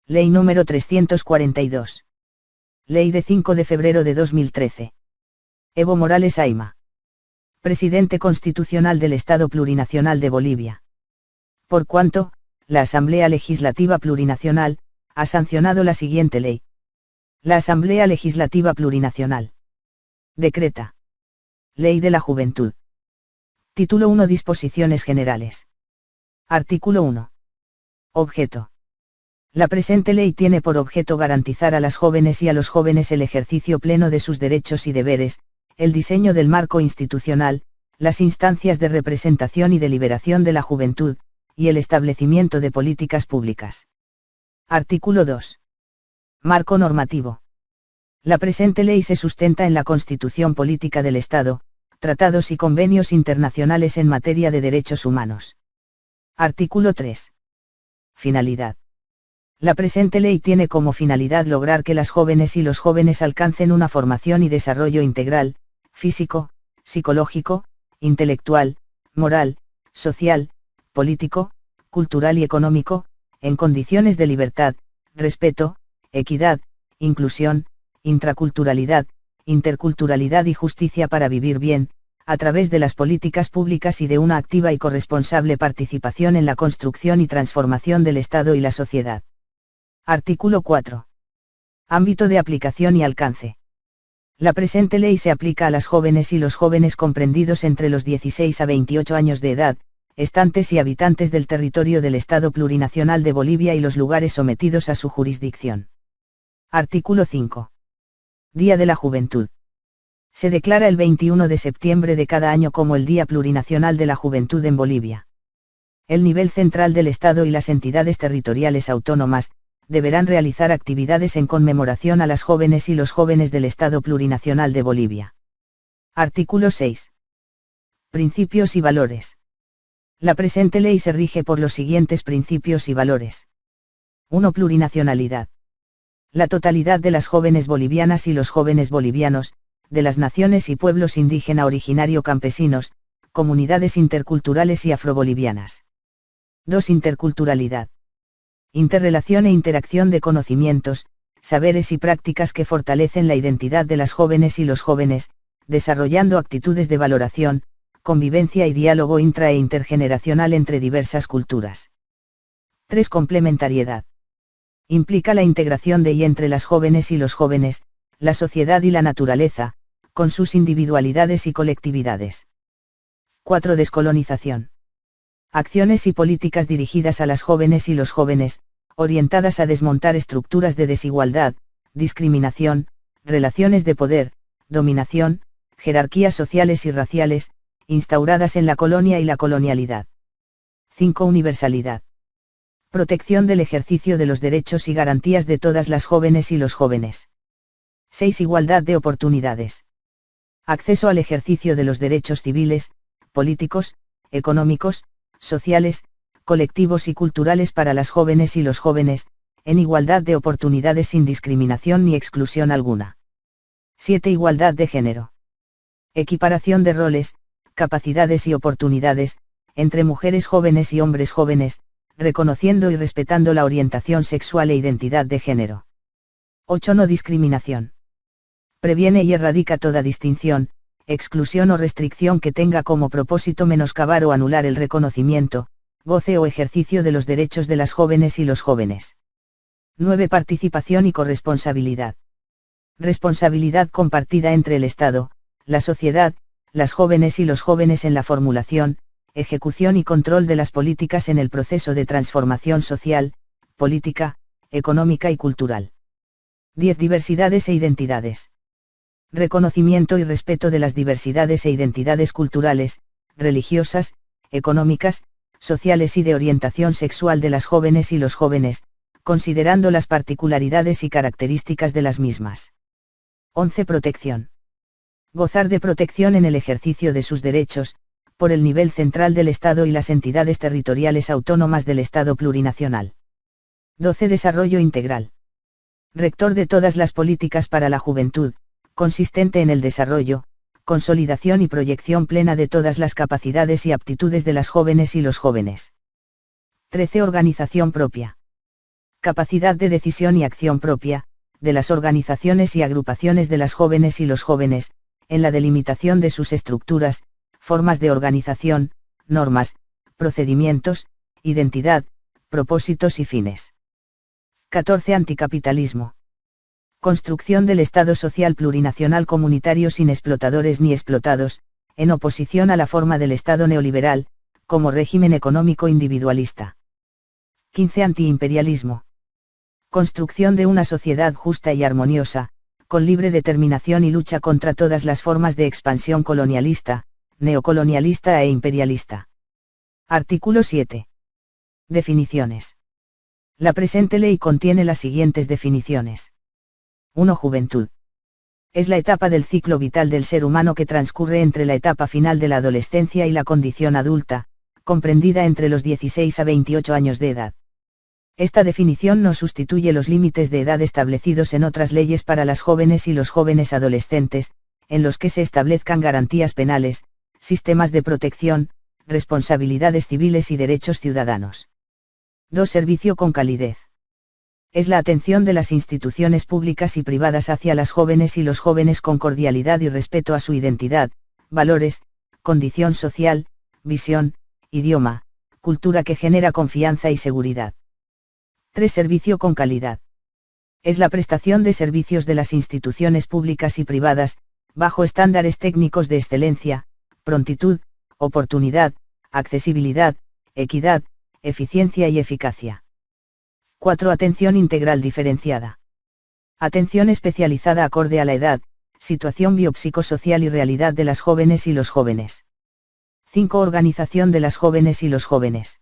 Ley número 342. Ley de 5 de febrero de 2013. Evo Morales Ayma. Presidente Constitucional del Estado Plurinacional de Bolivia. Por cuanto, la Asamblea Legislativa Plurinacional, ha sancionado la siguiente ley. La Asamblea Legislativa Plurinacional. Decreta. Ley de la Juventud. Título 1. Disposiciones generales. Artículo 1. Objeto. La presente ley tiene por objeto garantizar a las jóvenes y a los jóvenes el ejercicio pleno de sus derechos y deberes, el diseño del marco institucional, las instancias de representación y deliberación de la juventud, y el establecimiento de políticas públicas. Artículo 2. Marco normativo. La presente ley se sustenta en la Constitución Política del Estado, tratados y convenios internacionales en materia de derechos humanos. Artículo 3. Finalidad. La presente ley tiene como finalidad lograr que las jóvenes y los jóvenes alcancen una formación y desarrollo integral, físico, psicológico, intelectual, moral, social, político, cultural y económico, en condiciones de libertad, respeto, equidad, inclusión, intraculturalidad, interculturalidad y justicia para vivir bien, a través de las políticas públicas y de una activa y corresponsable participación en la construcción y transformación del Estado y la sociedad. Artículo 4. Ámbito de aplicación y alcance. La presente ley se aplica a las jóvenes y los jóvenes comprendidos entre los 16 a 28 años de edad, estantes y habitantes del territorio del Estado Plurinacional de Bolivia y los lugares sometidos a su jurisdicción. Artículo 5. Día de la Juventud. Se declara el 21 de septiembre de cada año como el Día Plurinacional de la Juventud en Bolivia. El nivel central del Estado y las entidades territoriales autónomas, deberán realizar actividades en conmemoración a las jóvenes y los jóvenes del Estado Plurinacional de Bolivia. Artículo 6. Principios y valores. La presente ley se rige por los siguientes principios y valores. 1. Plurinacionalidad. La totalidad de las jóvenes bolivianas y los jóvenes bolivianos, de las naciones y pueblos indígena originario campesinos, comunidades interculturales y afrobolivianas. 2. Interculturalidad. Interrelación e interacción de conocimientos, saberes y prácticas que fortalecen la identidad de las jóvenes y los jóvenes, desarrollando actitudes de valoración, convivencia y diálogo intra e intergeneracional entre diversas culturas. 3. Complementariedad. Implica la integración de y entre las jóvenes y los jóvenes, la sociedad y la naturaleza, con sus individualidades y colectividades. 4. Descolonización. Acciones y políticas dirigidas a las jóvenes y los jóvenes, orientadas a desmontar estructuras de desigualdad, discriminación, relaciones de poder, dominación, jerarquías sociales y raciales, instauradas en la colonia y la colonialidad. 5. Universalidad. Protección del ejercicio de los derechos y garantías de todas las jóvenes y los jóvenes. 6. Igualdad de oportunidades. Acceso al ejercicio de los derechos civiles, políticos, económicos, sociales, colectivos y culturales para las jóvenes y los jóvenes, en igualdad de oportunidades sin discriminación ni exclusión alguna. 7. Igualdad de género. Equiparación de roles, capacidades y oportunidades, entre mujeres jóvenes y hombres jóvenes, reconociendo y respetando la orientación sexual e identidad de género. 8. No discriminación. Previene y erradica toda distinción, exclusión o restricción que tenga como propósito menoscabar o anular el reconocimiento, goce o ejercicio de los derechos de las jóvenes y los jóvenes. 9. Participación y corresponsabilidad. Responsabilidad compartida entre el Estado, la sociedad, las jóvenes y los jóvenes en la formulación, ejecución y control de las políticas en el proceso de transformación social, política, económica y cultural. 10. Diversidades e identidades. Reconocimiento y respeto de las diversidades e identidades culturales, religiosas, económicas, sociales y de orientación sexual de las jóvenes y los jóvenes, considerando las particularidades y características de las mismas. 11. Protección. Gozar de protección en el ejercicio de sus derechos, por el nivel central del Estado y las entidades territoriales autónomas del Estado plurinacional. 12. Desarrollo integral. Rector de todas las políticas para la juventud, consistente en el desarrollo, consolidación y proyección plena de todas las capacidades y aptitudes de las jóvenes y los jóvenes. 13. Organización propia. Capacidad de decisión y acción propia, de las organizaciones y agrupaciones de las jóvenes y los jóvenes, en la delimitación de sus estructuras, formas de organización, normas, procedimientos, identidad, propósitos y fines. 14. Anticapitalismo. Construcción del Estado social plurinacional comunitario sin explotadores ni explotados, en oposición a la forma del Estado neoliberal, como régimen económico individualista. 15. Antiimperialismo. Construcción de una sociedad justa y armoniosa, con libre determinación y lucha contra todas las formas de expansión colonialista, neocolonialista e imperialista. Artículo 7. Definiciones. La presente ley contiene las siguientes definiciones. 1. Juventud. Es la etapa del ciclo vital del ser humano que transcurre entre la etapa final de la adolescencia y la condición adulta, comprendida entre los 16 a 28 años de edad. Esta definición no sustituye los límites de edad establecidos en otras leyes para las jóvenes y los jóvenes adolescentes, en los que se establezcan garantías penales, sistemas de protección, responsabilidades civiles y derechos ciudadanos. 2. Servicio con calidez. Es la atención de las instituciones públicas y privadas hacia las jóvenes y los jóvenes con cordialidad y respeto a su identidad, valores, condición social, visión, idioma, cultura que genera confianza y seguridad. 3. Servicio con calidad. Es la prestación de servicios de las instituciones públicas y privadas, bajo estándares técnicos de excelencia, prontitud, oportunidad, accesibilidad, equidad, eficiencia y eficacia. 4. Atención integral diferenciada. Atención especializada acorde a la edad, situación biopsicosocial y realidad de las jóvenes y los jóvenes. 5. Organización de las jóvenes y los jóvenes.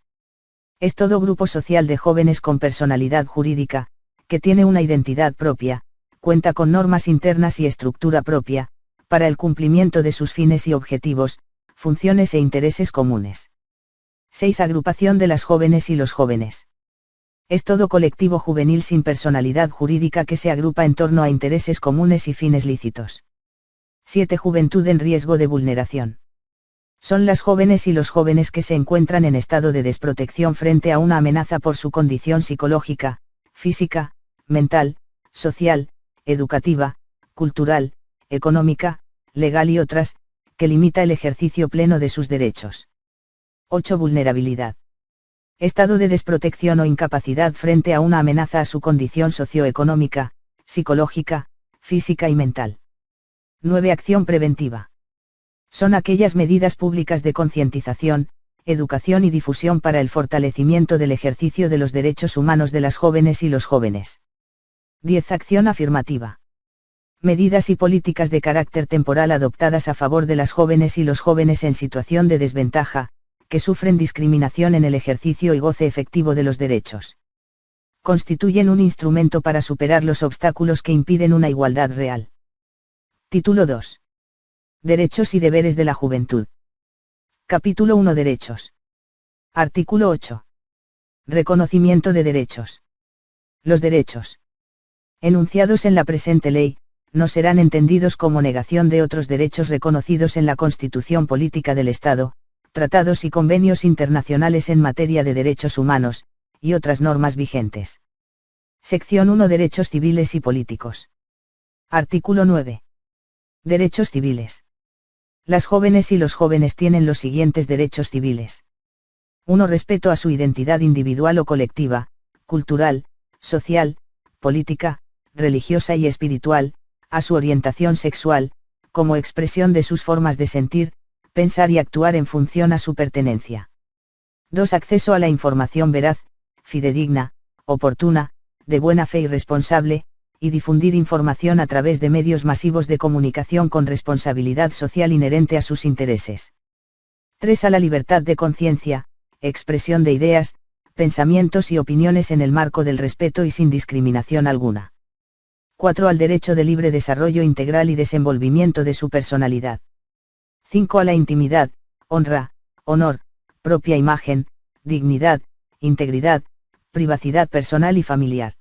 Es todo grupo social de jóvenes con personalidad jurídica, que tiene una identidad propia, cuenta con normas internas y estructura propia, para el cumplimiento de sus fines y objetivos, funciones e intereses comunes. 6. Agrupación de las jóvenes y los jóvenes. Es todo colectivo juvenil sin personalidad jurídica que se agrupa en torno a intereses comunes y fines lícitos. 7. Juventud en riesgo de vulneración. Son las jóvenes y los jóvenes que se encuentran en estado de desprotección frente a una amenaza por su condición psicológica, física, mental, social, educativa, cultural, económica, legal y otras, que limita el ejercicio pleno de sus derechos. 8. Vulnerabilidad. Estado de desprotección o incapacidad frente a una amenaza a su condición socioeconómica, psicológica, física y mental. 9. Acción preventiva. Son aquellas medidas públicas de concientización, educación y difusión para el fortalecimiento del ejercicio de los derechos humanos de las jóvenes y los jóvenes. 10. Acción afirmativa. Medidas y políticas de carácter temporal adoptadas a favor de las jóvenes y los jóvenes en situación de desventaja, que sufren discriminación en el ejercicio y goce efectivo de los derechos. Constituyen un instrumento para superar los obstáculos que impiden una igualdad real. Título 2. Derechos y deberes de la juventud. Capítulo 1. Derechos. Artículo 8. Reconocimiento de derechos. Los derechos enunciados en la presente ley, no serán entendidos como negación de otros derechos reconocidos en la Constitución Política del Estado, tratados y convenios internacionales en materia de derechos humanos, y otras normas vigentes. Sección 1. Derechos civiles y políticos. Artículo 9. Derechos civiles. Las jóvenes y los jóvenes tienen los siguientes derechos civiles. 1. Respeto a su identidad individual o colectiva, cultural, social, política, religiosa y espiritual, a su orientación sexual, como expresión de sus formas de sentir, pensar y actuar en función a su pertenencia. 2. Acceso a la información veraz, fidedigna, oportuna, de buena fe y responsable, y difundir información a través de medios masivos de comunicación con responsabilidad social inherente a sus intereses. 3. A la libertad de conciencia, expresión de ideas, pensamientos y opiniones en el marco del respeto y sin discriminación alguna. 4. Al derecho de libre desarrollo integral y desenvolvimiento de su personalidad. 5. A la intimidad, honra, honor, propia imagen, dignidad, integridad, privacidad personal y familiar.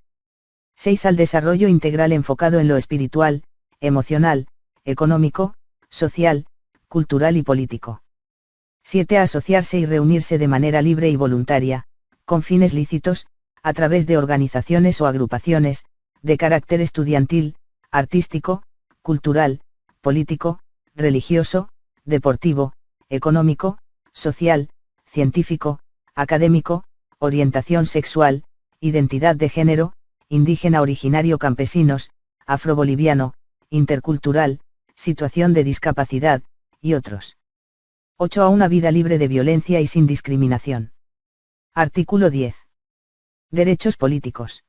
6. Al desarrollo integral enfocado en lo espiritual, emocional, económico, social, cultural y político. 7. A asociarse y reunirse de manera libre y voluntaria, con fines lícitos, a través de organizaciones o agrupaciones, de carácter estudiantil, artístico, cultural, político, religioso, deportivo, económico, social, científico, académico, orientación sexual, identidad de género, indígena originario campesinos, afroboliviano, intercultural, situación de discapacidad, y otros. 8. A una vida libre de violencia y sin discriminación. Artículo 10. Derechos políticos.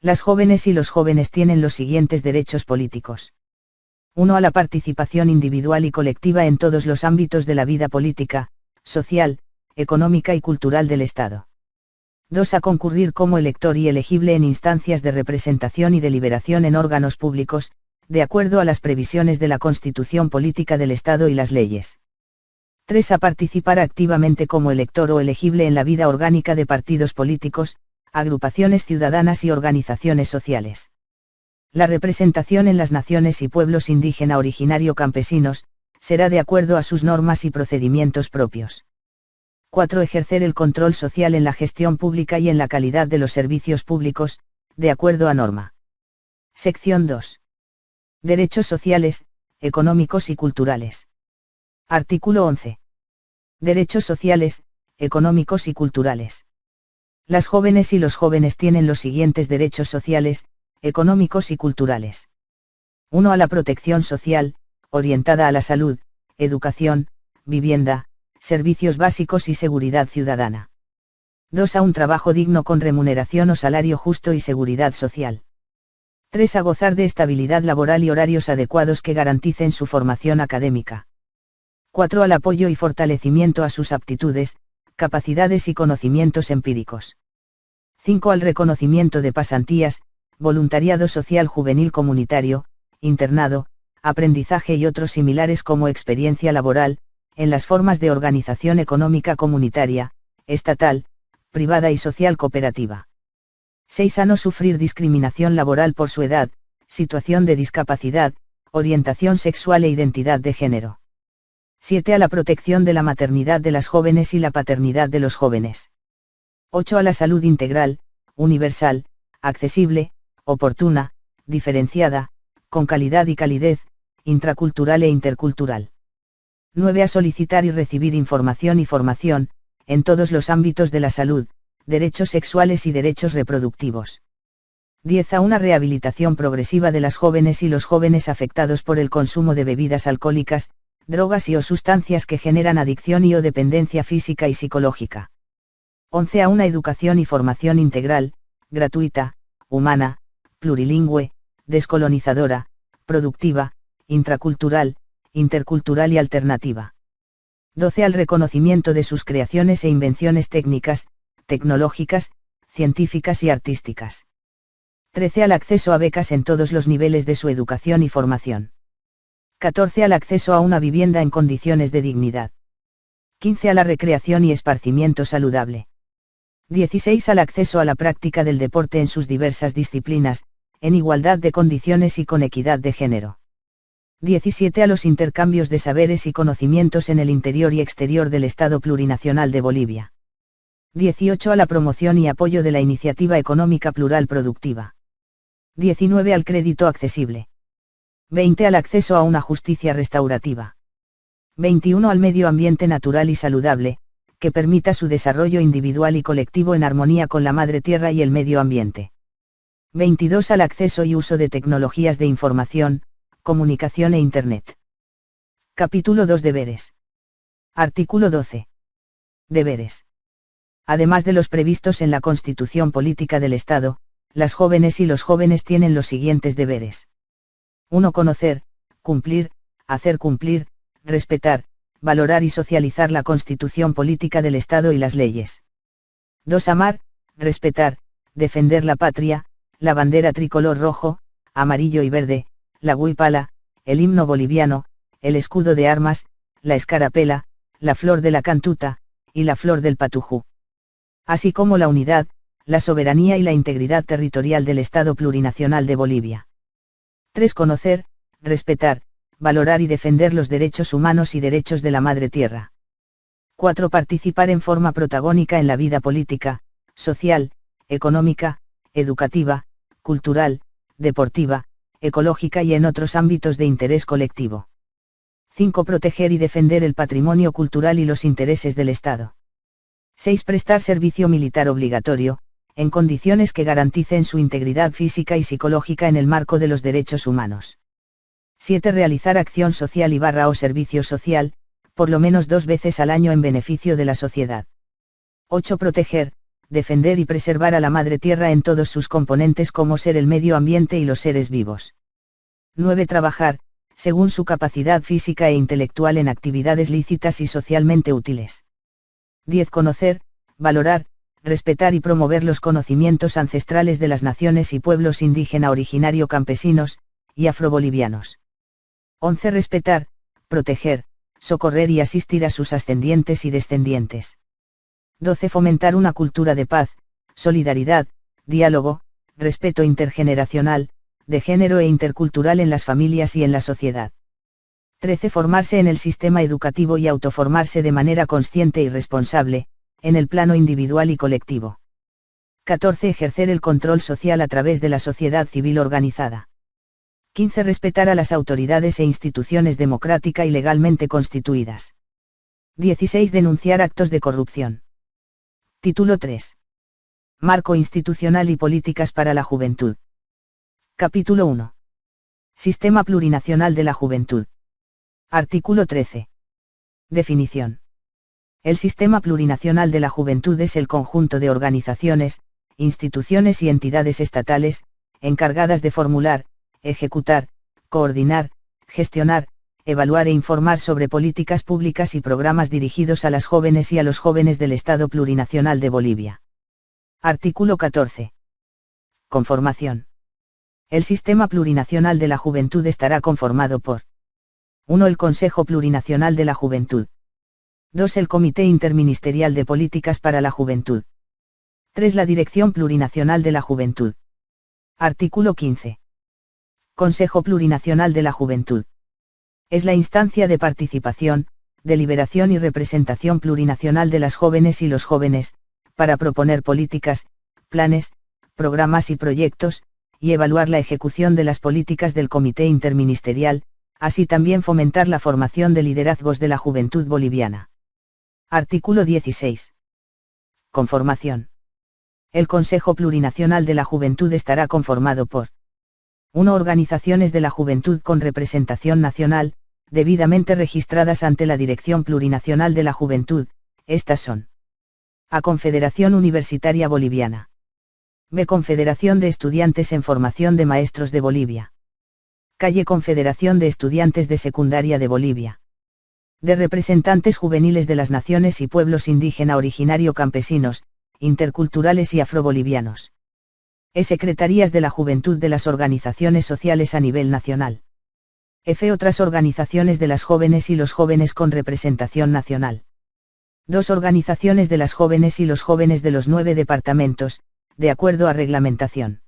Las jóvenes y los jóvenes tienen los siguientes derechos políticos. 1. A la participación individual y colectiva en todos los ámbitos de la vida política, social, económica y cultural del Estado. 2. A concurrir como elector y elegible en instancias de representación y deliberación en órganos públicos, de acuerdo a las previsiones de la Constitución Política del Estado y las leyes. 3. A participar activamente como elector o elegible en la vida orgánica de partidos políticos, agrupaciones ciudadanas y organizaciones sociales. La representación en las naciones y pueblos indígena originario campesinos, será de acuerdo a sus normas y procedimientos propios. 4. Ejercer el control social en la gestión pública y en la calidad de los servicios públicos, de acuerdo a norma. Sección 2. Derechos sociales, económicos y culturales. Artículo 11. Derechos sociales, económicos y culturales. Las jóvenes y los jóvenes tienen los siguientes derechos sociales, económicos y culturales. 1. A la protección social, orientada a la salud, educación, vivienda, servicios básicos y seguridad ciudadana. 2. A un trabajo digno con remuneración o salario justo y seguridad social. 3. A gozar de estabilidad laboral y horarios adecuados que garanticen su formación académica. 4. Al apoyo y fortalecimiento a sus aptitudes, capacidades y conocimientos empíricos. 5. Al reconocimiento de pasantías, voluntariado social juvenil comunitario, internado, aprendizaje y otros similares como experiencia laboral, en las formas de organización económica comunitaria, estatal, privada y social cooperativa. 6. A no sufrir discriminación laboral por su edad, situación de discapacidad, orientación sexual e identidad de género. 7. A la protección de la maternidad de las jóvenes y la paternidad de los jóvenes. 8. A la salud integral, universal, accesible, oportuna, diferenciada, con calidad y calidez, intracultural e intercultural. 9. A solicitar y recibir información y formación, en todos los ámbitos de la salud, derechos sexuales y derechos reproductivos. 10. A una rehabilitación progresiva de las jóvenes y los jóvenes afectados por el consumo de bebidas alcohólicas, drogas y o sustancias que generan adicción y o dependencia física y psicológica. 11. A una educación y formación integral, gratuita, humana, plurilingüe, descolonizadora, productiva, intracultural, intercultural y alternativa. 12. Al reconocimiento de sus creaciones e invenciones técnicas, tecnológicas, científicas y artísticas. 13. Al acceso a becas en todos los niveles de su educación y formación. 14. Al acceso a una vivienda en condiciones de dignidad. 15. A la recreación y esparcimiento saludable. 16. Al acceso a la práctica del deporte en sus diversas disciplinas, en igualdad de condiciones y con equidad de género. 17. A los intercambios de saberes y conocimientos en el interior y exterior del Estado Plurinacional de Bolivia. 18. A la promoción y apoyo de la iniciativa económica plural productiva. 19. Al crédito accesible. 20. Al acceso a una justicia restaurativa. 21. Al medio ambiente natural y saludable, que permita su desarrollo individual y colectivo en armonía con la madre tierra y el medio ambiente. 22. Al acceso y uso de tecnologías de información, comunicación e Internet. Capítulo 2. Deberes. Artículo 12. Deberes. Además de los previstos en la Constitución Política del Estado, las jóvenes y los jóvenes tienen los siguientes deberes. 1. Conocer, cumplir, hacer cumplir, respetar, valorar y socializar la Constitución Política del Estado y las leyes. 2. Amar, respetar, defender la patria, la bandera tricolor rojo, amarillo y verde, la huipala, el himno boliviano, el escudo de armas, la escarapela, la flor de la cantuta, y la flor del patujú. Así como la unidad, la soberanía y la integridad territorial del Estado Plurinacional de Bolivia. 3. Conocer, respetar, valorar y defender los derechos humanos y derechos de la madre tierra. 4. Participar en forma protagónica en la vida política, social, económica, educativa, cultural, deportiva, ecológica y en otros ámbitos de interés colectivo. 5. Proteger y defender el patrimonio cultural y los intereses del Estado. 6. Prestar servicio militar obligatorio, en condiciones que garanticen su integridad física y psicológica en el marco de los derechos humanos. 7. Realizar acción social o servicio social, por lo menos 2 veces al año en beneficio de la sociedad. 8. Proteger, defender y preservar a la madre tierra en todos sus componentes como ser el medio ambiente y los seres vivos. 9. Trabajar, según su capacidad física e intelectual en actividades lícitas y socialmente útiles. 10. Conocer, valorar, respetar y promover los conocimientos ancestrales de las naciones y pueblos indígena originario campesinos, y afrobolivianos. 11. Respetar, proteger, socorrer y asistir a sus ascendientes y descendientes. 12. Fomentar una cultura de paz, solidaridad, diálogo, respeto intergeneracional, de género e intercultural en las familias y en la sociedad. 13. Formarse en el sistema educativo y autoformarse de manera consciente y responsable, en el plano individual y colectivo. 14. Ejercer el control social a través de la sociedad civil organizada. 15. Respetar a las autoridades e instituciones democrática y legalmente constituidas. 16. Denunciar actos de corrupción. Título 3. Marco institucional y políticas para la juventud. Capítulo 1. Sistema plurinacional de la juventud. Artículo 13. Definición. El sistema plurinacional de la juventud es el conjunto de organizaciones, instituciones y entidades estatales, encargadas de formular, ejecutar, coordinar, gestionar, evaluar e informar sobre políticas públicas y programas dirigidos a las jóvenes y a los jóvenes del Estado Plurinacional de Bolivia. Artículo 14. Conformación. El Sistema Plurinacional de la Juventud estará conformado por 1. El Consejo Plurinacional de la Juventud. 2. El Comité Interministerial de Políticas para la Juventud. 3. La Dirección Plurinacional de la Juventud. Artículo 15. Consejo Plurinacional de la Juventud. Es la instancia de participación, deliberación y representación plurinacional de las jóvenes y los jóvenes, para proponer políticas, planes, programas y proyectos, y evaluar la ejecución de las políticas del Comité Interministerial, así también fomentar la formación de liderazgos de la juventud boliviana. Artículo 16. Conformación. El Consejo Plurinacional de la Juventud estará conformado por 1. Organizaciones de la juventud con representación nacional, debidamente registradas ante la Dirección Plurinacional de la Juventud, estas son: A. Confederación Universitaria Boliviana. B. Confederación de Estudiantes en Formación de Maestros de Bolivia. C. Confederación de Estudiantes de Secundaria de Bolivia. D. Representantes juveniles de las naciones y pueblos indígena originario campesinos, interculturales y afrobolivianos. E. Secretarías de la Juventud de las organizaciones sociales a nivel nacional. F. Otras organizaciones de las jóvenes y los jóvenes con representación nacional. 2. Organizaciones de las jóvenes y los jóvenes de los 9 departamentos, de acuerdo a reglamentación.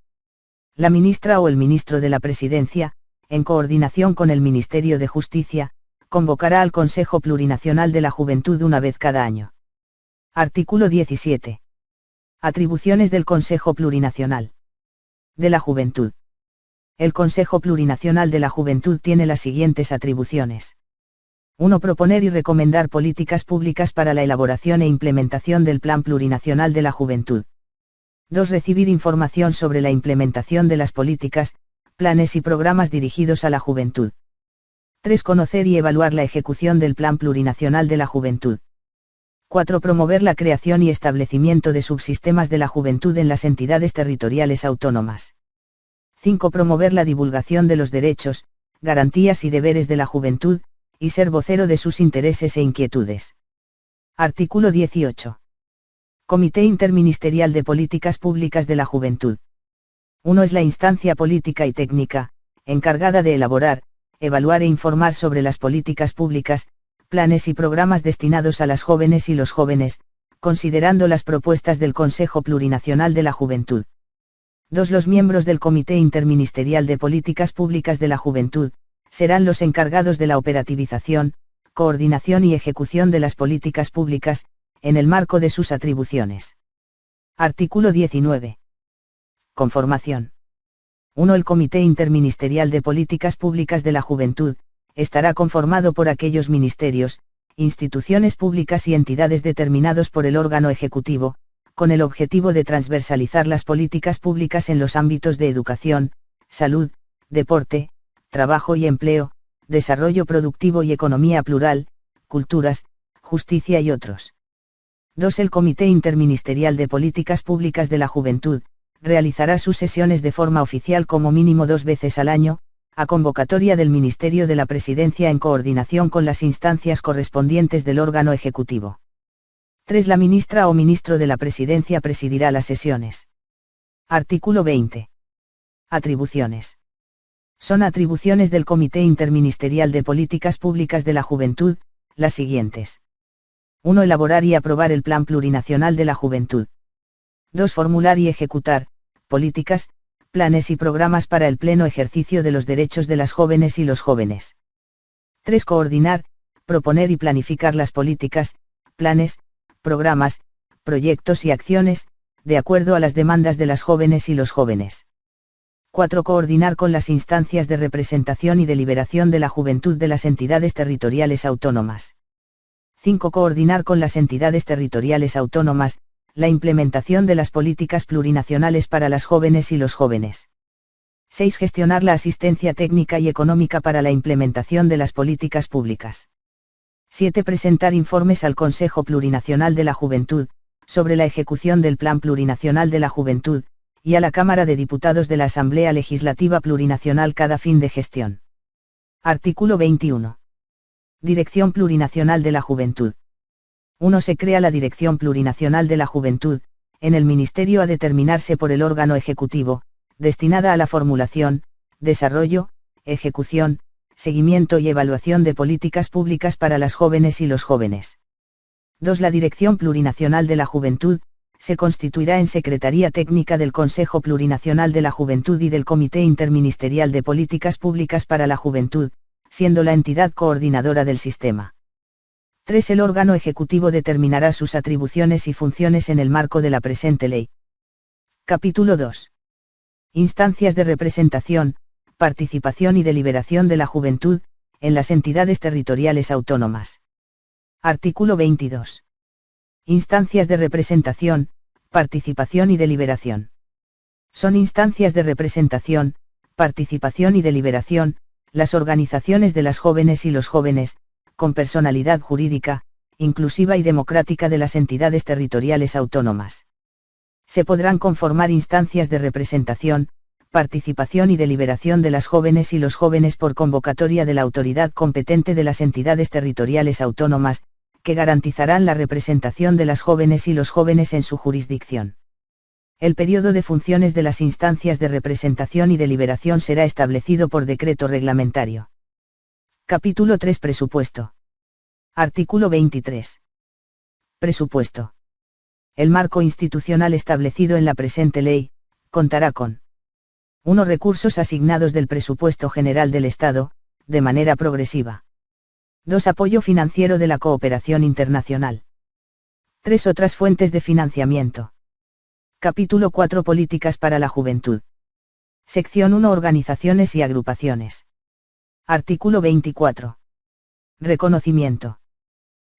La ministra o el ministro de la Presidencia, en coordinación con el Ministerio de Justicia, convocará al Consejo Plurinacional de la Juventud una vez cada año. Artículo 17. Atribuciones del Consejo Plurinacional de la Juventud. El Consejo Plurinacional de la Juventud tiene las siguientes atribuciones. 1. Proponer y recomendar políticas públicas para la elaboración e implementación del Plan Plurinacional de la Juventud. 2. Recibir información sobre la implementación de las políticas, planes y programas dirigidos a la juventud. 3. Conocer y evaluar la ejecución del Plan Plurinacional de la Juventud. 4. Promover la creación y establecimiento de subsistemas de la juventud en las entidades territoriales autónomas. 5. Promover la divulgación de los derechos, garantías y deberes de la juventud, y ser vocero de sus intereses e inquietudes. Artículo 18. Comité Interministerial de Políticas Públicas de la Juventud. 1. Es la instancia política y técnica, encargada de elaborar, evaluar e informar sobre las políticas públicas, planes y programas destinados a las jóvenes y los jóvenes, considerando las propuestas del Consejo Plurinacional de la Juventud. 2. Los miembros del Comité Interministerial de Políticas Públicas de la Juventud, serán los encargados de la operativización, coordinación y ejecución de las políticas públicas, en el marco de sus atribuciones. Artículo 19. Conformación. 1. El Comité Interministerial de Políticas Públicas de la Juventud estará conformado por aquellos ministerios, instituciones públicas y entidades determinados por el órgano ejecutivo, con el objetivo de transversalizar las políticas públicas en los ámbitos de educación, salud, deporte, trabajo y empleo, desarrollo productivo y economía plural, culturas, justicia y otros. 2. El Comité Interministerial de Políticas Públicas de la Juventud realizará sus sesiones de forma oficial como mínimo 2 veces al año, a convocatoria del Ministerio de la Presidencia en coordinación con las instancias correspondientes del órgano ejecutivo. 3. La ministra o ministro de la Presidencia presidirá las sesiones. Artículo 20. Atribuciones. Son atribuciones del Comité Interministerial de Políticas Públicas de la Juventud, las siguientes. 1. Elaborar y aprobar el Plan Plurinacional de la Juventud. 2. Formular y ejecutar políticas, planes y programas para el pleno ejercicio de los derechos de las jóvenes y los jóvenes. 3. Coordinar, proponer y planificar las políticas, planes, programas, proyectos y acciones, de acuerdo a las demandas de las jóvenes y los jóvenes. 4. Coordinar con las instancias de representación y deliberación de la juventud de las entidades territoriales autónomas. 5. Coordinar con las entidades territoriales autónomas la implementación de las políticas plurinacionales para las jóvenes y los jóvenes. 6. Gestionar la asistencia técnica y económica para la implementación de las políticas públicas. 7. Presentar informes al Consejo Plurinacional de la Juventud, sobre la ejecución del Plan Plurinacional de la Juventud, y a la Cámara de Diputados de la Asamblea Legislativa Plurinacional cada fin de gestión. Artículo 21. Dirección Plurinacional de la Juventud. 1. Se crea la Dirección Plurinacional de la Juventud, en el Ministerio a determinarse por el órgano ejecutivo, destinada a la formulación, desarrollo, ejecución, seguimiento y evaluación de políticas públicas para las jóvenes y los jóvenes. 2. La Dirección Plurinacional de la Juventud se constituirá en Secretaría Técnica del Consejo Plurinacional de la Juventud y del Comité Interministerial de Políticas Públicas para la Juventud, siendo la entidad coordinadora del sistema. 3. El órgano ejecutivo determinará sus atribuciones y funciones en el marco de la presente ley. Capítulo 2. Instancias de representación, participación y deliberación de la juventud, en las entidades territoriales autónomas. Artículo 22. Instancias de representación, participación y deliberación. Son instancias de representación, participación y deliberación, las organizaciones de las jóvenes y los jóvenes, con personalidad jurídica, inclusiva y democrática de las entidades territoriales autónomas. Se podrán conformar instancias de representación, participación y deliberación de las jóvenes y los jóvenes por convocatoria de la autoridad competente de las entidades territoriales autónomas, que garantizarán la representación de las jóvenes y los jóvenes en su jurisdicción. El periodo de funciones de las instancias de representación y deliberación será establecido por decreto reglamentario. Capítulo 3. Presupuesto. Artículo 23. Presupuesto. El marco institucional establecido en la presente ley contará con 1. Recursos asignados del presupuesto general del Estado, de manera progresiva. 2. Apoyo financiero de la cooperación internacional. 3. Otras fuentes de financiamiento. Capítulo 4. Políticas para la juventud. Sección 1. Organizaciones y agrupaciones. Artículo 24. Reconocimiento.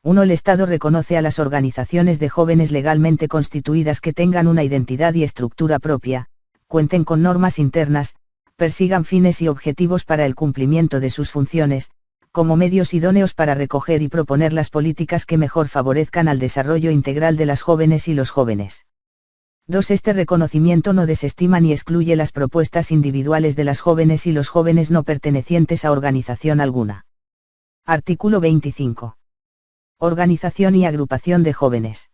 1. El Estado reconoce a las organizaciones de jóvenes legalmente constituidas que tengan una identidad y estructura propia, cuenten con normas internas, persigan fines y objetivos para el cumplimiento de sus funciones, como medios idóneos para recoger y proponer las políticas que mejor favorezcan al desarrollo integral de las jóvenes y los jóvenes. 2. Este reconocimiento no desestima ni excluye las propuestas individuales de las jóvenes y los jóvenes no pertenecientes a organización alguna. Artículo 25. Organización y agrupación de jóvenes.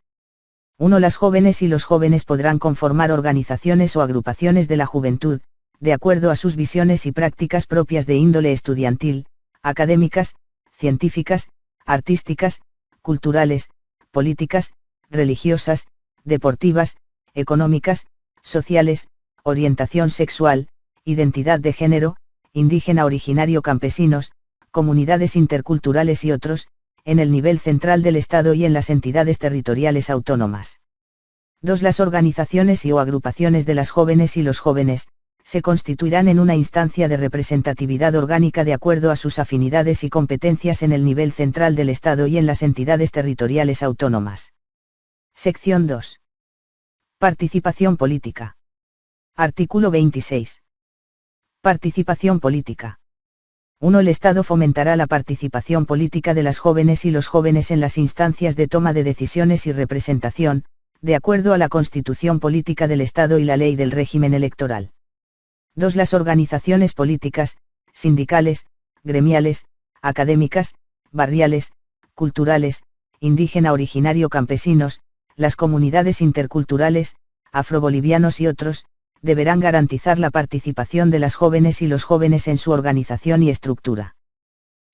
1. Las jóvenes y los jóvenes podrán conformar organizaciones o agrupaciones de la juventud, de acuerdo a sus visiones y prácticas propias de índole estudiantil, académicas, científicas, artísticas, culturales, políticas, religiosas, deportivas, económicas, sociales, orientación sexual, identidad de género, indígena originario campesinos, comunidades interculturales y otros, en el nivel central del Estado y en las entidades territoriales autónomas. 2. Las organizaciones y o agrupaciones de las jóvenes y los jóvenes, se constituirán en una instancia de representatividad orgánica de acuerdo a sus afinidades y competencias en el nivel central del Estado y en las entidades territoriales autónomas. Sección 2. Participación política. Artículo 26. Participación política. 1. El Estado fomentará la participación política de las jóvenes y los jóvenes en las instancias de toma de decisiones y representación, de acuerdo a la Constitución Política del Estado y la Ley del Régimen Electoral. 2. Las organizaciones políticas, sindicales, gremiales, académicas, barriales, culturales, indígena originario campesinos, las comunidades interculturales, afrobolivianos y otros, deberán garantizar la participación de las jóvenes y los jóvenes en su organización y estructura.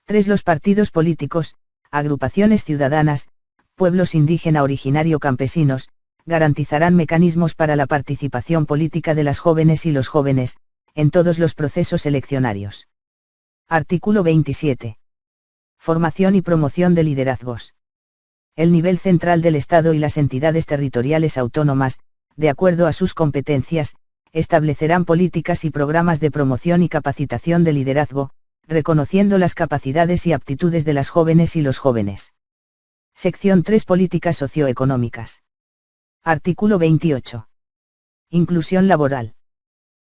3. Los partidos políticos, agrupaciones ciudadanas, pueblos indígena originario campesinos, garantizarán mecanismos para la participación política de las jóvenes y los jóvenes, en todos los procesos eleccionarios. Artículo 27. Formación y promoción de liderazgos. El nivel central del Estado y las entidades territoriales autónomas, de acuerdo a sus competencias, establecerán políticas y programas de promoción y capacitación de liderazgo, reconociendo las capacidades y aptitudes de las jóvenes y los jóvenes. Sección 3. Políticas socioeconómicas. Artículo 28. Inclusión laboral.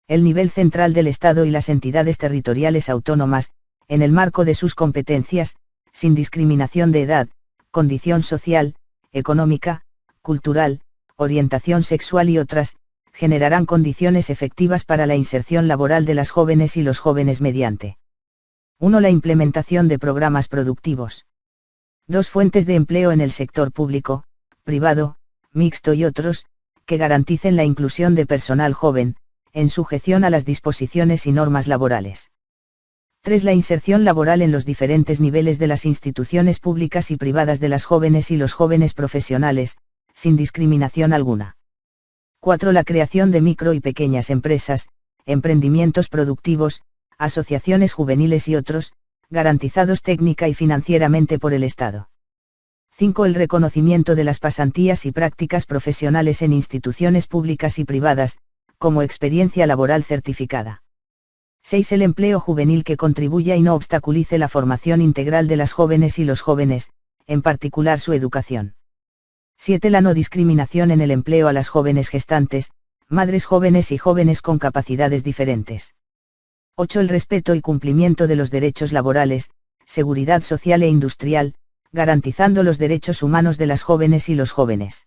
El nivel central del Estado y las entidades territoriales autónomas, en el marco de sus competencias, sin discriminación de edad, condición social, económica, cultural, orientación sexual y otras, generarán condiciones efectivas para la inserción laboral de las jóvenes y los jóvenes mediante 1. La implementación de programas productivos. 2. Fuentes de empleo en el sector público, privado, mixto y otros, que garanticen la inclusión de personal joven, en sujeción a las disposiciones y normas laborales. 3. La inserción laboral en los diferentes niveles de las instituciones públicas y privadas de las jóvenes y los jóvenes profesionales, sin discriminación alguna. 4. La creación de micro y pequeñas empresas, emprendimientos productivos, asociaciones juveniles y otros, garantizados técnica y financieramente por el Estado. 5. El reconocimiento de las pasantías y prácticas profesionales en instituciones públicas y privadas, como experiencia laboral certificada. 6. El empleo juvenil que contribuya y no obstaculice la formación integral de las jóvenes y los jóvenes, en particular su educación. 7. La no discriminación en el empleo a las jóvenes gestantes, madres jóvenes y jóvenes con capacidades diferentes. 8. El respeto y cumplimiento de los derechos laborales, seguridad social e industrial, garantizando los derechos humanos de las jóvenes y los jóvenes.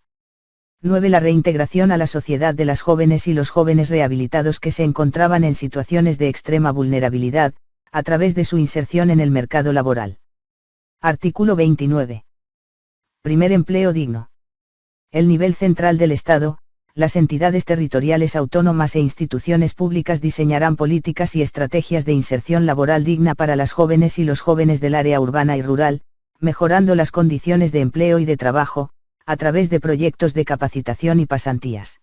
9. La reintegración a la sociedad de las jóvenes y los jóvenes rehabilitados que se encontraban en situaciones de extrema vulnerabilidad, a través de su inserción en el mercado laboral. Artículo 29. Primer empleo digno. El nivel central del Estado, las entidades territoriales autónomas e instituciones públicas diseñarán políticas y estrategias de inserción laboral digna para las jóvenes y los jóvenes del área urbana y rural, mejorando las condiciones de empleo y de trabajo, a través de proyectos de capacitación y pasantías.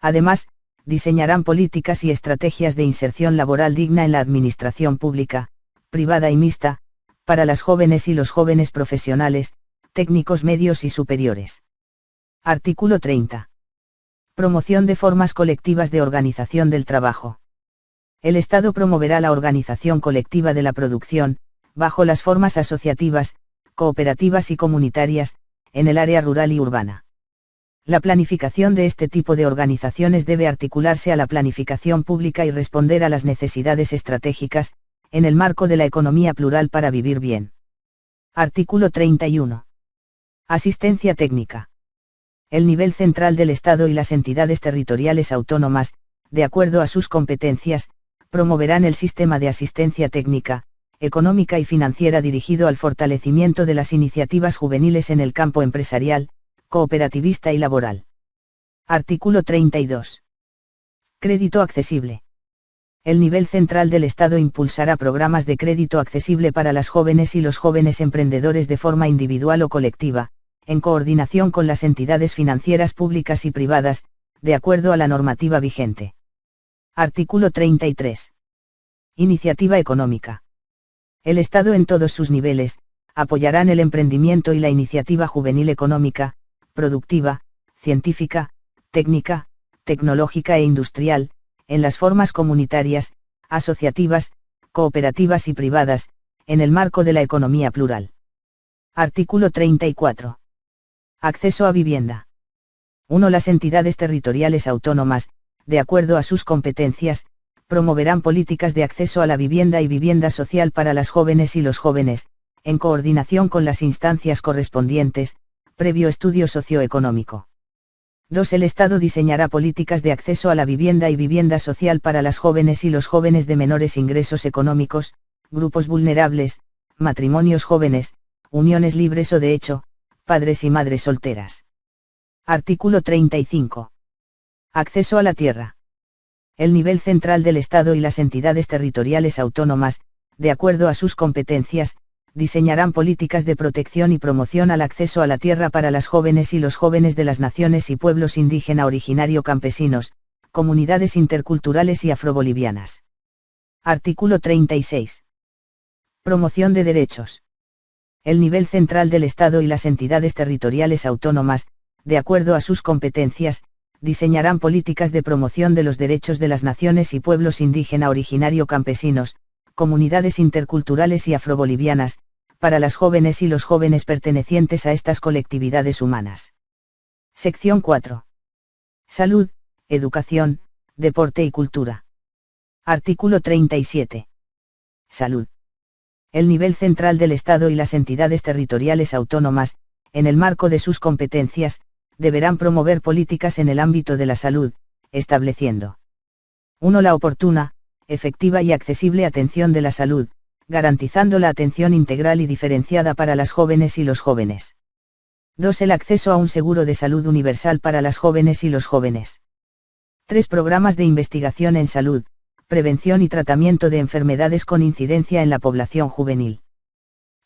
Además, diseñarán políticas y estrategias de inserción laboral digna en la administración pública, privada y mixta, para las jóvenes y los jóvenes profesionales, técnicos medios y superiores. Artículo 30. Promoción de formas colectivas de organización del trabajo. El Estado promoverá la organización colectiva de la producción, bajo las formas asociativas, cooperativas y comunitarias, en el área rural y urbana. La planificación de este tipo de organizaciones debe articularse a la planificación pública y responder a las necesidades estratégicas, en el marco de la economía plural para vivir bien. Artículo 31. Asistencia técnica. El nivel central del Estado y las entidades territoriales autónomas, de acuerdo a sus competencias, promoverán el sistema de asistencia técnica, económica y financiera dirigido al fortalecimiento de las iniciativas juveniles en el campo empresarial, cooperativista y laboral. Artículo 32. Crédito accesible. El nivel central del Estado impulsará programas de crédito accesible para las jóvenes y los jóvenes emprendedores de forma individual o colectiva, en coordinación con las entidades financieras públicas y privadas, de acuerdo a la normativa vigente. Artículo 33. Iniciativa económica. El Estado en todos sus niveles, apoyarán el emprendimiento y la iniciativa juvenil económica, productiva, científica, técnica, tecnológica e industrial, en las formas comunitarias, asociativas, cooperativas y privadas, en el marco de la economía plural. Artículo 34. Acceso a vivienda. 1. Las entidades territoriales autónomas, de acuerdo a sus competencias, promoverán políticas de acceso a la vivienda y vivienda social para las jóvenes y los jóvenes, en coordinación con las instancias correspondientes, previo estudio socioeconómico. 2. El Estado diseñará políticas de acceso a la vivienda y vivienda social para las jóvenes y los jóvenes de menores ingresos económicos, grupos vulnerables, matrimonios jóvenes, uniones libres o de hecho, padres y madres solteras. Artículo 35. Acceso a la tierra. El nivel central del Estado y las entidades territoriales autónomas, de acuerdo a sus competencias, diseñarán políticas de protección y promoción al acceso a la tierra para las jóvenes y los jóvenes de las naciones y pueblos indígena originario campesinos, comunidades interculturales y afrobolivianas. Artículo 36. Promoción de derechos. El nivel central del Estado y las entidades territoriales autónomas, de acuerdo a sus competencias, diseñarán políticas de promoción de los derechos de las naciones y pueblos indígena originario campesinos, comunidades interculturales y afrobolivianas, para las jóvenes y los jóvenes pertenecientes a estas colectividades humanas. Sección 4. Salud, educación, deporte y cultura. Artículo 37. Salud. El nivel central del Estado y las entidades territoriales autónomas, en el marco de sus competencias, deberán promover políticas en el ámbito de la salud, estableciendo 1. La oportuna, efectiva y accesible atención de la salud, garantizando la atención integral y diferenciada para las jóvenes y los jóvenes. 2. El acceso a un seguro de salud universal para las jóvenes y los jóvenes. 3. Programas de investigación en salud, prevención y tratamiento de enfermedades con incidencia en la población juvenil.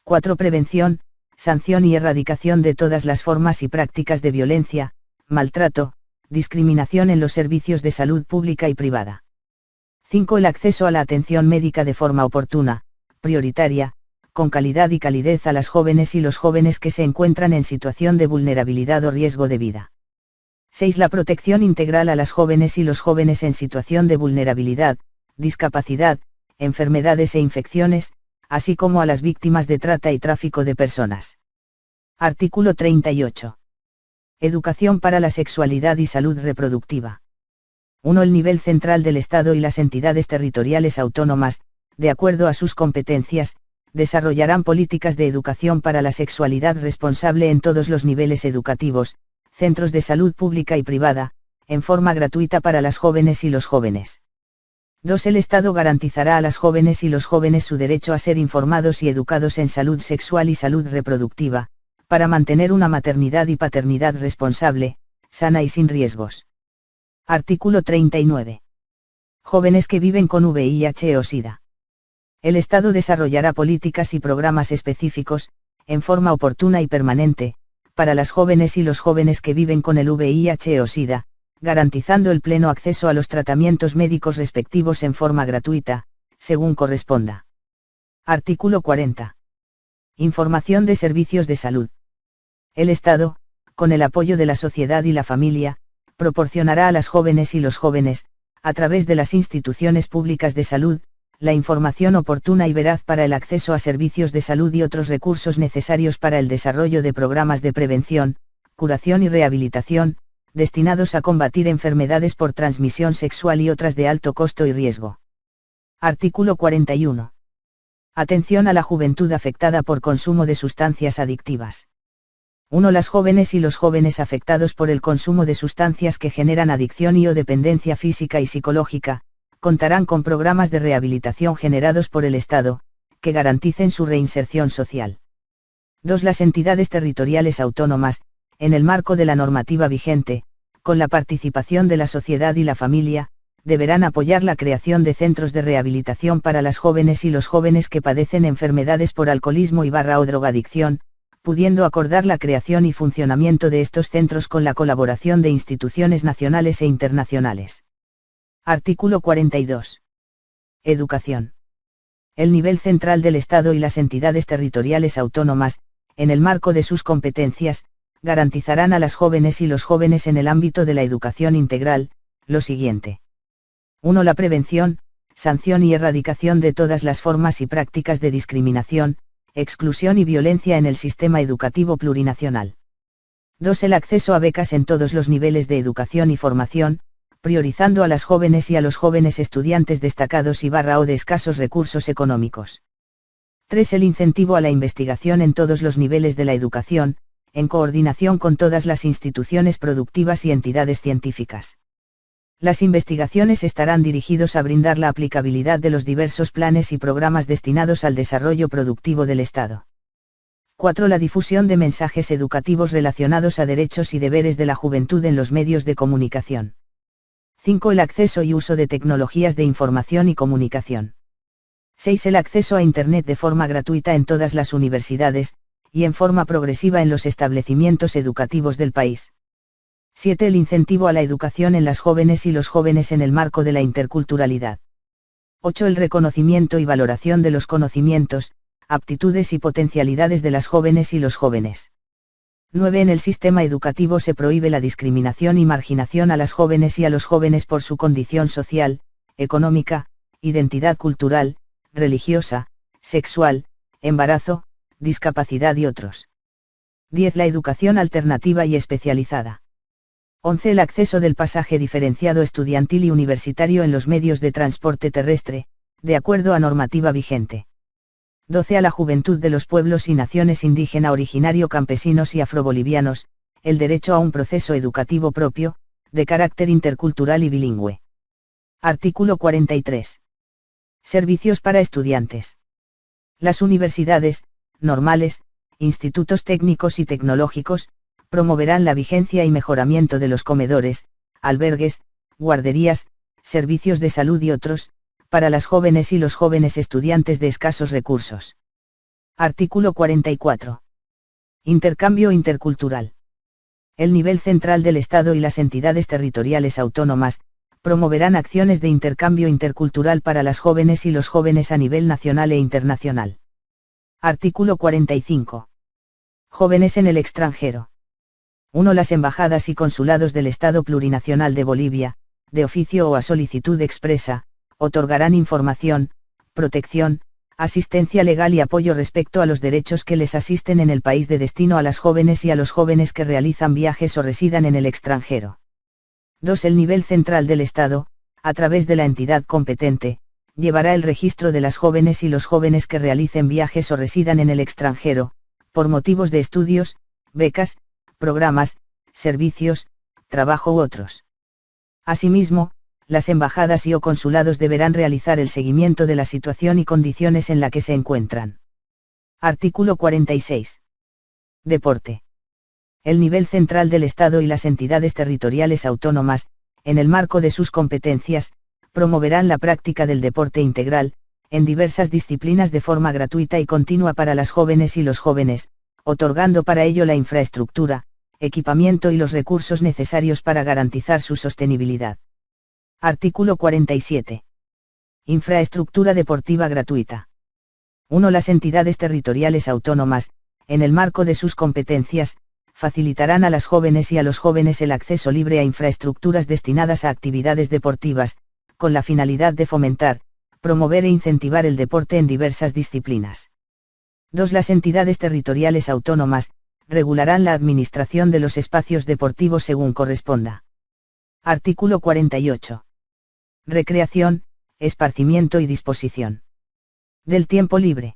4. Prevención, sanción y erradicación de todas las formas y prácticas de violencia, maltrato, discriminación en los servicios de salud pública y privada. 5. El acceso a la atención médica de forma oportuna, prioritaria, con calidad y calidez a las jóvenes y los jóvenes que se encuentran en situación de vulnerabilidad o riesgo de vida. 6. La protección integral a las jóvenes y los jóvenes en situación de vulnerabilidad, discapacidad, enfermedades e infecciones, así como a las víctimas de trata y tráfico de personas. Artículo 38. Educación para la sexualidad y salud reproductiva. 1. El nivel central del Estado y las entidades territoriales autónomas, de acuerdo a sus competencias, desarrollarán políticas de educación para la sexualidad responsable en todos los niveles educativos, centros de salud pública y privada, en forma gratuita para las jóvenes y los jóvenes. 2. El Estado garantizará a las jóvenes y los jóvenes su derecho a ser informados y educados en salud sexual y salud reproductiva, para mantener una maternidad y paternidad responsable, sana y sin riesgos. Artículo 39. Jóvenes que viven con VIH o SIDA. El Estado desarrollará políticas y programas específicos, en forma oportuna y permanente, para las jóvenes y los jóvenes que viven con el VIH o SIDA, garantizando el pleno acceso a los tratamientos médicos respectivos en forma gratuita, según corresponda. Artículo 40. Información de servicios de salud. El Estado, con el apoyo de la sociedad y la familia, proporcionará a las jóvenes y los jóvenes, a través de las instituciones públicas de salud, la información oportuna y veraz para el acceso a servicios de salud y otros recursos necesarios para el desarrollo de programas de prevención, curación y rehabilitación, destinados a combatir enfermedades por transmisión sexual y otras de alto costo y riesgo. Artículo 41. Atención a la juventud afectada por consumo de sustancias adictivas. 1. Las jóvenes y los jóvenes afectados por el consumo de sustancias que generan adicción y o dependencia física y psicológica, contarán con programas de rehabilitación generados por el Estado, que garanticen su reinserción social. 2. Las entidades territoriales autónomas, en el marco de la normativa vigente, con la participación de la sociedad y la familia, deberán apoyar la creación de centros de rehabilitación para las jóvenes y los jóvenes que padecen enfermedades por alcoholismo o drogadicción, pudiendo acordar la creación y funcionamiento de estos centros con la colaboración de instituciones nacionales e internacionales. Artículo 42. Educación. El nivel central del Estado y las entidades territoriales autónomas, en el marco de sus competencias, garantizarán a las jóvenes y los jóvenes en el ámbito de la educación integral, lo siguiente. 1. La prevención, sanción y erradicación de todas las formas y prácticas de discriminación, exclusión y violencia en el sistema educativo plurinacional. 2. El acceso a becas en todos los niveles de educación y formación, priorizando a las jóvenes y a los jóvenes estudiantes destacados o de escasos recursos económicos. 3. El incentivo a la investigación en todos los niveles de la educación, en coordinación con todas las instituciones productivas y entidades científicas. Las investigaciones estarán dirigidos a brindar la aplicabilidad de los diversos planes y programas destinados al desarrollo productivo del Estado. 4. La difusión de mensajes educativos relacionados a derechos y deberes de la juventud en los medios de comunicación. 5. El acceso y uso de tecnologías de información y comunicación. 6. El acceso a Internet de forma gratuita en todas las universidades, y en forma progresiva en los establecimientos educativos del país. 7. El incentivo a la educación en las jóvenes y los jóvenes en el marco de la interculturalidad. 8. El reconocimiento y valoración de los conocimientos, aptitudes y potencialidades de las jóvenes y los jóvenes. 9. En el sistema educativo se prohíbe la discriminación y marginación a las jóvenes y a los jóvenes por su condición social, económica, identidad cultural, religiosa, sexual, embarazo, discapacidad y otros. 10. La educación alternativa y especializada. 11. El acceso del pasaje diferenciado estudiantil y universitario en los medios de transporte terrestre, de acuerdo a normativa vigente. 12. A la juventud de los pueblos y naciones indígena originario campesinos y afrobolivianos, el derecho a un proceso educativo propio, de carácter intercultural y bilingüe. Artículo 43. Servicios para estudiantes. Las universidades, normales, institutos técnicos y tecnológicos, promoverán la vigencia y mejoramiento de los comedores, albergues, guarderías, servicios de salud y otros, para las jóvenes y los jóvenes estudiantes de escasos recursos. Artículo 44. Intercambio intercultural. El nivel central del Estado y las entidades territoriales autónomas, promoverán acciones de intercambio intercultural para las jóvenes y los jóvenes a nivel nacional e internacional. Artículo 45. Jóvenes en el extranjero. 1. Las embajadas y consulados del Estado Plurinacional de Bolivia, de oficio o a solicitud expresa, otorgarán información, protección, asistencia legal y apoyo respecto a los derechos que les asisten en el país de destino a las jóvenes y a los jóvenes que realizan viajes o residan en el extranjero. 2. El nivel central del Estado, a través de la entidad competente, llevará el registro de las jóvenes y los jóvenes que realicen viajes o residan en el extranjero, por motivos de estudios, becas, programas, servicios, trabajo u otros. Asimismo, las embajadas y o consulados deberán realizar el seguimiento de la situación y condiciones en la que se encuentran. Artículo 46. Deporte. El nivel central del Estado y las entidades territoriales autónomas, en el marco de sus competencias, promoverán la práctica del deporte integral, en diversas disciplinas de forma gratuita y continua para las jóvenes y los jóvenes, otorgando para ello la infraestructura, equipamiento y los recursos necesarios para garantizar su sostenibilidad. Artículo 47. Infraestructura deportiva gratuita. 1. Las entidades territoriales autónomas, en el marco de sus competencias, facilitarán a las jóvenes y a los jóvenes el acceso libre a infraestructuras destinadas a actividades deportivas, con la finalidad de fomentar, promover e incentivar el deporte en diversas disciplinas. 2. Las entidades territoriales autónomas, regularán la administración de los espacios deportivos según corresponda. Artículo 48. Recreación, esparcimiento y disposición del tiempo libre.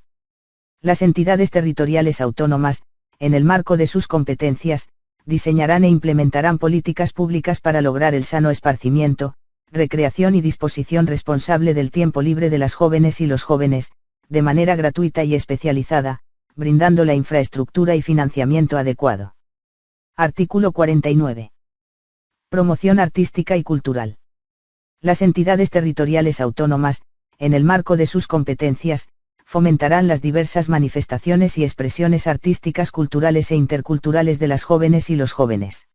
Las entidades territoriales autónomas, en el marco de sus competencias, diseñarán e implementarán políticas públicas para lograr el sano esparcimiento, recreación y disposición responsable del tiempo libre de las jóvenes y los jóvenes, de manera gratuita y especializada, brindando la infraestructura y financiamiento adecuado. Artículo 49. Promoción artística y cultural. Las entidades territoriales autónomas, en el marco de sus competencias, fomentarán las diversas manifestaciones y expresiones artísticas, culturales e interculturales de las jóvenes y los jóvenes.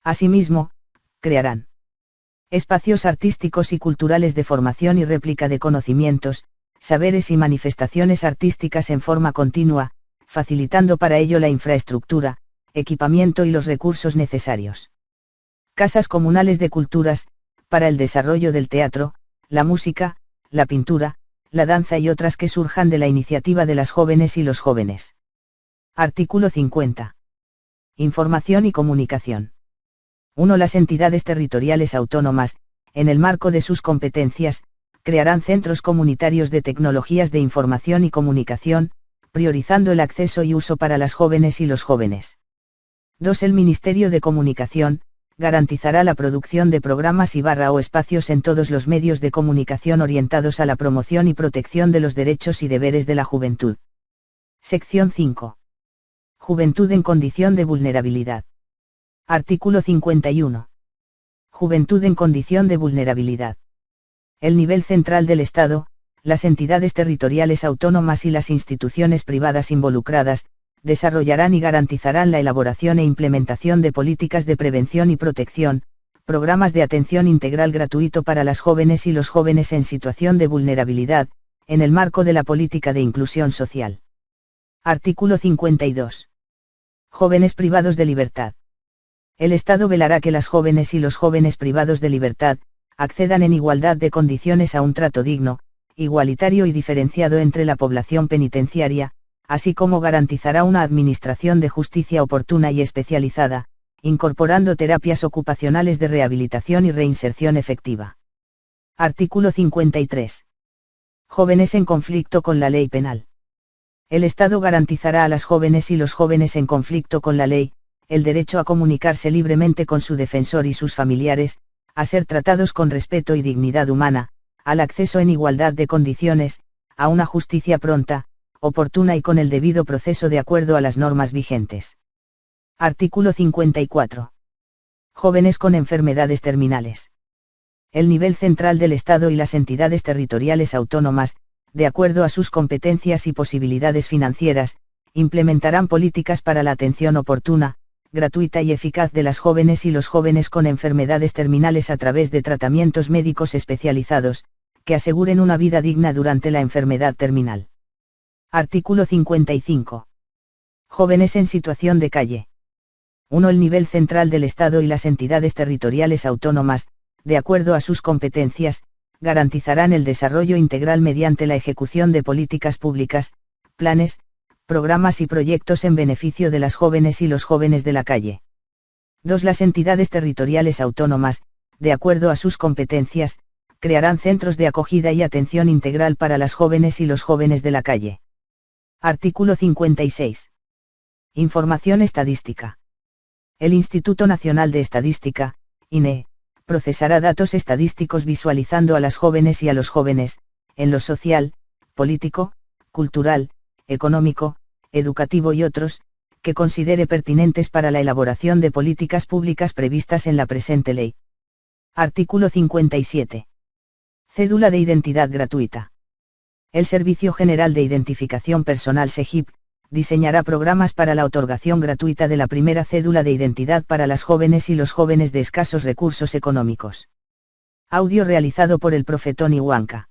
Asimismo, crearán espacios artísticos y culturales de formación y réplica de conocimientos, saberes y manifestaciones artísticas en forma continua, facilitando para ello la infraestructura, equipamiento y los recursos necesarios. Casas comunales de culturas, para el desarrollo del teatro, la música, la pintura, la danza y otras que surjan de la iniciativa de las jóvenes y los jóvenes. Artículo 50. Información y comunicación. 1. Las entidades territoriales autónomas, en el marco de sus competencias, crearán centros comunitarios de tecnologías de información y comunicación, priorizando el acceso y uso para las jóvenes y los jóvenes. 2. El Ministerio de Comunicación, garantizará la producción de programas o espacios en todos los medios de comunicación orientados a la promoción y protección de los derechos y deberes de la juventud. Sección 5. Juventud en condición de vulnerabilidad. Artículo 51. Juventud en condición de vulnerabilidad. El nivel central del Estado, las entidades territoriales autónomas y las instituciones privadas involucradas, desarrollarán y garantizarán la elaboración e implementación de políticas de prevención y protección, programas de atención integral gratuito para las jóvenes y los jóvenes en situación de vulnerabilidad, en el marco de la política de inclusión social. Artículo 52. Jóvenes privados de libertad. El Estado velará que las jóvenes y los jóvenes privados de libertad, accedan en igualdad de condiciones a un trato digno, igualitario y diferenciado entre la población penitenciaria, así como garantizará una administración de justicia oportuna y especializada, incorporando terapias ocupacionales de rehabilitación y reinserción efectiva. Artículo 53. Jóvenes en conflicto con la ley penal. El Estado garantizará a las jóvenes y los jóvenes en conflicto con la ley, el derecho a comunicarse libremente con su defensor y sus familiares, a ser tratados con respeto y dignidad humana, al acceso en igualdad de condiciones, a una justicia pronta, oportuna y con el debido proceso de acuerdo a las normas vigentes. Artículo 54. Jóvenes con enfermedades terminales. El nivel central del Estado y las entidades territoriales autónomas, de acuerdo a sus competencias y posibilidades financieras, implementarán políticas para la atención oportuna, gratuita y eficaz de las jóvenes y los jóvenes con enfermedades terminales a través de tratamientos médicos especializados, que aseguren una vida digna durante la enfermedad terminal. Artículo 55. Jóvenes en situación de calle. 1. El nivel central del Estado y las entidades territoriales autónomas, de acuerdo a sus competencias, garantizarán el desarrollo integral mediante la ejecución de políticas públicas, planes, programas y proyectos en beneficio de las jóvenes y los jóvenes de la calle. 2. Las entidades territoriales autónomas, de acuerdo a sus competencias, crearán centros de acogida y atención integral para las jóvenes y los jóvenes de la calle. Artículo 56. Información estadística. El Instituto Nacional de Estadística, INE, procesará datos estadísticos visualizando a las jóvenes y a los jóvenes, en lo social, político, cultural, económico, educativo y otros, que considere pertinentes para la elaboración de políticas públicas previstas en la presente ley. Artículo 57. Cédula de identidad gratuita. El Servicio General de Identificación Personal SEGIP, diseñará programas para la otorgación gratuita de la primera cédula de identidad para las jóvenes y los jóvenes de escasos recursos económicos. Audio realizado por el profe Tony Huanca.